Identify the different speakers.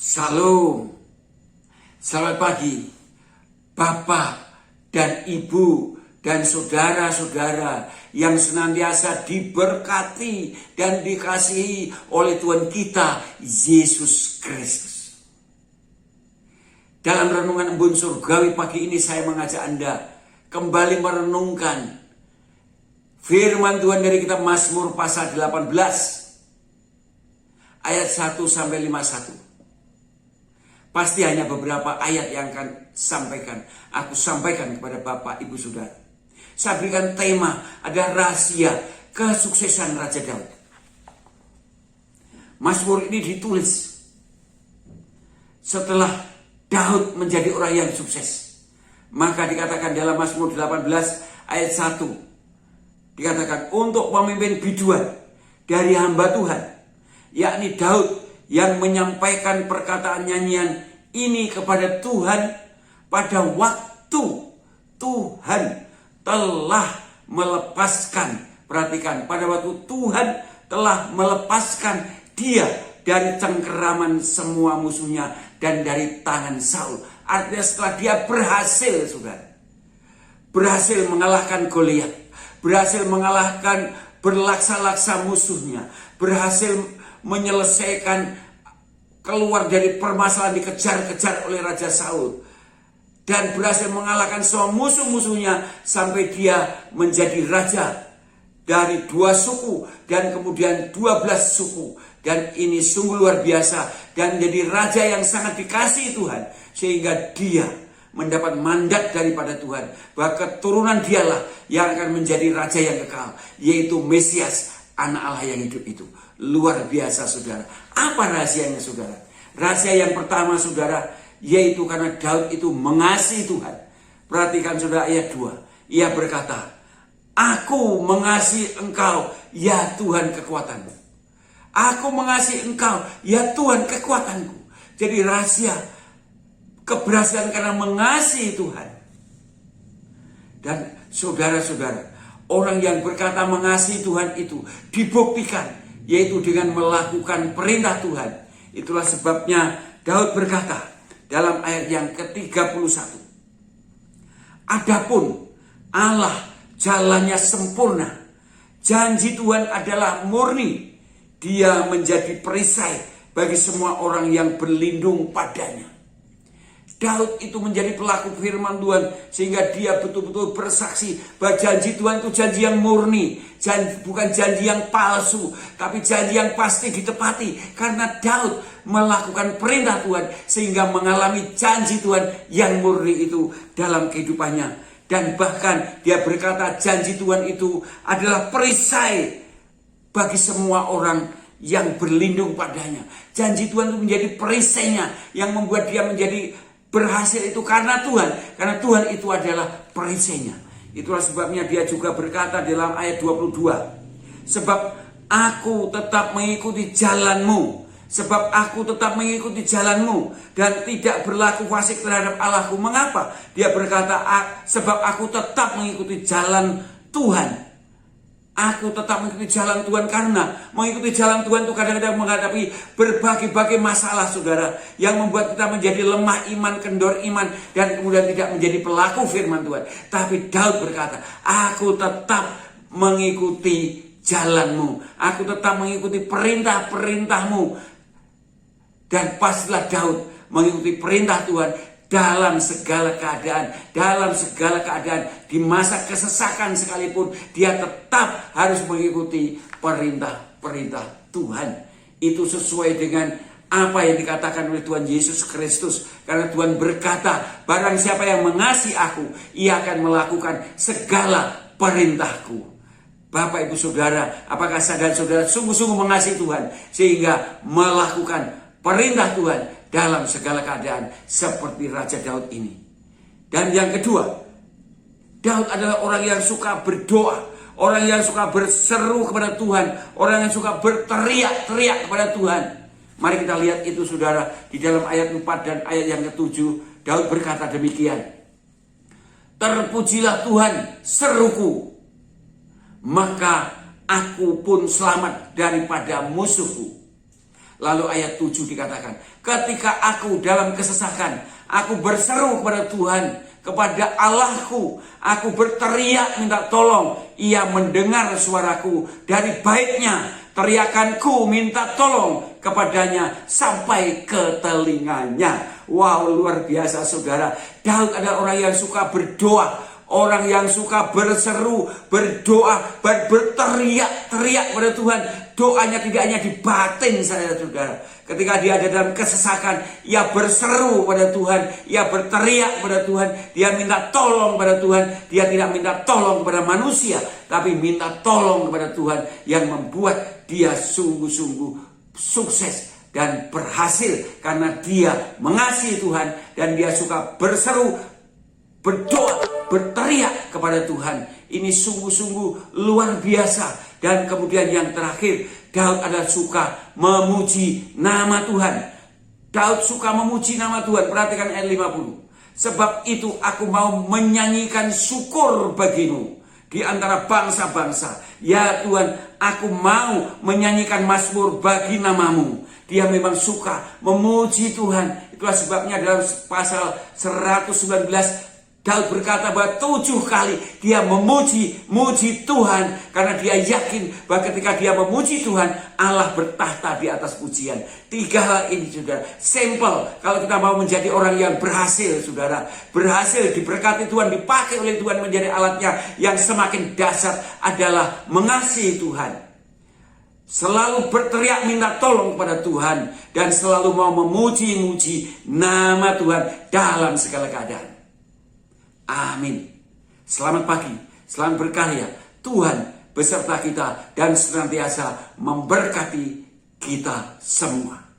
Speaker 1: Salam, selamat pagi Bapak dan Ibu dan saudara-saudara yang senantiasa diberkati dan dikasihi oleh Tuhan kita Yesus Kristus. Dalam renungan embun surgawi pagi ini saya mengajak Anda kembali merenungkan firman Tuhan dari kitab Mazmur pasal 18 ayat 1 sampai 51. Pasti hanya beberapa ayat yang akan aku sampaikan kepada Bapak, Ibu, Saudara. Saya berikan tema ada rahasia kesuksesan Raja Daud. Mazmur ini ditulis setelah Daud menjadi orang yang sukses. Maka dikatakan dalam Mazmur 18 ayat 1. Dikatakan untuk pemimpin biduan dari hamba Tuhan, yakni Daud, yang menyampaikan perkataan nyanyian ini kepada Tuhan pada waktu Tuhan telah melepaskan. Perhatikan, pada waktu Tuhan telah melepaskan dia dari cengkeraman semua musuhnya dan dari tangan Saul. Artinya setelah dia berhasil, saudara, berhasil mengalahkan Goliat, berhasil mengalahkan berlaksa-laksa musuhnya, berhasil menyelesaikan keluar dari permasalahan dikejar-kejar oleh Raja Saul, dan berhasil mengalahkan semua musuh-musuhnya sampai dia menjadi raja dari 2 suku dan kemudian 12 suku. Dan ini sungguh luar biasa dan menjadi raja yang sangat dikasihi Tuhan, sehingga dia mendapat mandat daripada Tuhan bahwa keturunan dialah yang akan menjadi raja yang kekal, yaitu Mesias, anak Allah yang hidup itu. Luar biasa, saudara. Apa rahasianya, saudara? Rahasia yang pertama, saudara, yaitu karena Daud itu mengasihi Tuhan. Perhatikan, saudara, ayat 2. Ia berkata, aku mengasihi engkau, ya Tuhan kekuatanku. Aku mengasihi engkau, ya Tuhan kekuatanku. Jadi rahasia keberhasilan karena mengasihi Tuhan. Dan saudara-saudara, orang yang berkata mengasihi Tuhan itu dibuktikan, yaitu dengan melakukan perintah Tuhan. Itulah sebabnya Daud berkata dalam ayat yang ke-31. Adapun Allah jalannya sempurna, janji Tuhan adalah murni. Dia menjadi perisai bagi semua orang yang berlindung padanya. Daud itu menjadi pelaku firman Tuhan, sehingga dia betul-betul bersaksi bahwa janji Tuhan itu janji yang murni, bukan janji yang palsu, tapi janji yang pasti ditepati. Karena Daud melakukan perintah Tuhan sehingga mengalami janji Tuhan yang murni itu dalam kehidupannya. Dan bahkan dia berkata janji Tuhan itu adalah perisai bagi semua orang yang berlindung padanya. Janji Tuhan itu menjadi perisainya yang membuat dia menjadi berhasil itu karena Tuhan. Karena Tuhan itu adalah perisainya. Itulah sebabnya dia juga berkata dalam ayat 22. Sebab aku tetap mengikuti jalanmu. Sebab aku tetap mengikuti jalanmu dan tidak berlaku fasik terhadap Allahku. Mengapa? Dia berkata sebab aku tetap mengikuti jalan Tuhan. Aku tetap mengikuti jalan Tuhan, karena mengikuti jalan Tuhan itu kadang-kadang menghadapi berbagai-bagai masalah, saudara, yang membuat kita menjadi lemah iman, kendor iman, dan kemudian tidak menjadi pelaku firman Tuhan. Tapi Daud berkata, aku tetap mengikuti jalanmu, aku tetap mengikuti perintah-perintahmu. Dan pastilah Daud mengikuti perintah Tuhan dalam segala keadaan, di masa kesesakan sekalipun, dia tetap harus mengikuti perintah-perintah Tuhan. Itu sesuai dengan apa yang dikatakan oleh Tuhan Yesus Kristus. Karena Tuhan berkata, barang siapa yang mengasihi aku, ia akan melakukan segala perintahku. Bapak, Ibu, Saudara, apakah saya dan saudara sungguh-sungguh mengasihi Tuhan sehingga melakukan perintah Tuhan dalam segala keadaan seperti Raja Daud ini? Dan yang kedua, Daud adalah orang yang suka berdoa, orang yang suka berseru kepada Tuhan, orang yang suka berteriak-teriak kepada Tuhan. Mari kita lihat itu, saudara, di dalam ayat 4 dan ayat yang ke-7. Daud berkata demikian. Terpujilah Tuhan seruku, maka aku pun selamat daripada musuhku. Lalu ayat 7 dikatakan, ketika aku dalam kesesakan, aku berseru kepada Tuhan, kepada Allahku, aku berteriak minta tolong. Ia mendengar suaraku, dari baiknya teriakanku minta tolong kepadanya sampai ke telinganya. Wow, luar biasa saudara. Daud adalah orang yang suka berdoa, orang yang suka berseru, berdoa, berteriak-teriak pada Tuhan. Doanya tidak hanya di batin saudara. Ketika dia ada dalam kesesakan, ia berseru pada Tuhan, ia berteriak pada Tuhan, dia minta tolong pada Tuhan. Dia tidak minta tolong kepada manusia, tapi minta tolong kepada Tuhan, yang membuat dia sungguh-sungguh sukses dan berhasil karena dia mengasihi Tuhan dan dia suka berseru, berdoa, berteriak kepada Tuhan. Ini sungguh-sungguh luar biasa. Dan kemudian yang terakhir, Daud adalah suka memuji nama Tuhan. Daud suka memuji nama Tuhan. Perhatikan ayat 50. Sebab itu aku mau menyanyikan syukur bagimu di antara bangsa-bangsa. Ya Tuhan, aku mau menyanyikan mazmur bagi namamu. Dia memang suka memuji Tuhan. Itulah sebabnya dalam pasal 119 Daud berkata bahwa 7 kali dia memuji Tuhan, karena dia yakin bahwa ketika dia memuji Tuhan, Allah bertahta di atas pujian. 3 hal ini saudara, simple. Kalau kita mau menjadi orang yang berhasil saudara, berhasil diberkati Tuhan, dipakai oleh Tuhan menjadi alatnya yang semakin dasar adalah mengasihi Tuhan, selalu berteriak minta tolong kepada Tuhan, dan selalu mau memuji-muji nama Tuhan dalam segala keadaan. Amin. Selamat pagi, selamat berkarya. Tuhan beserta kita dan senantiasa memberkati kita semua.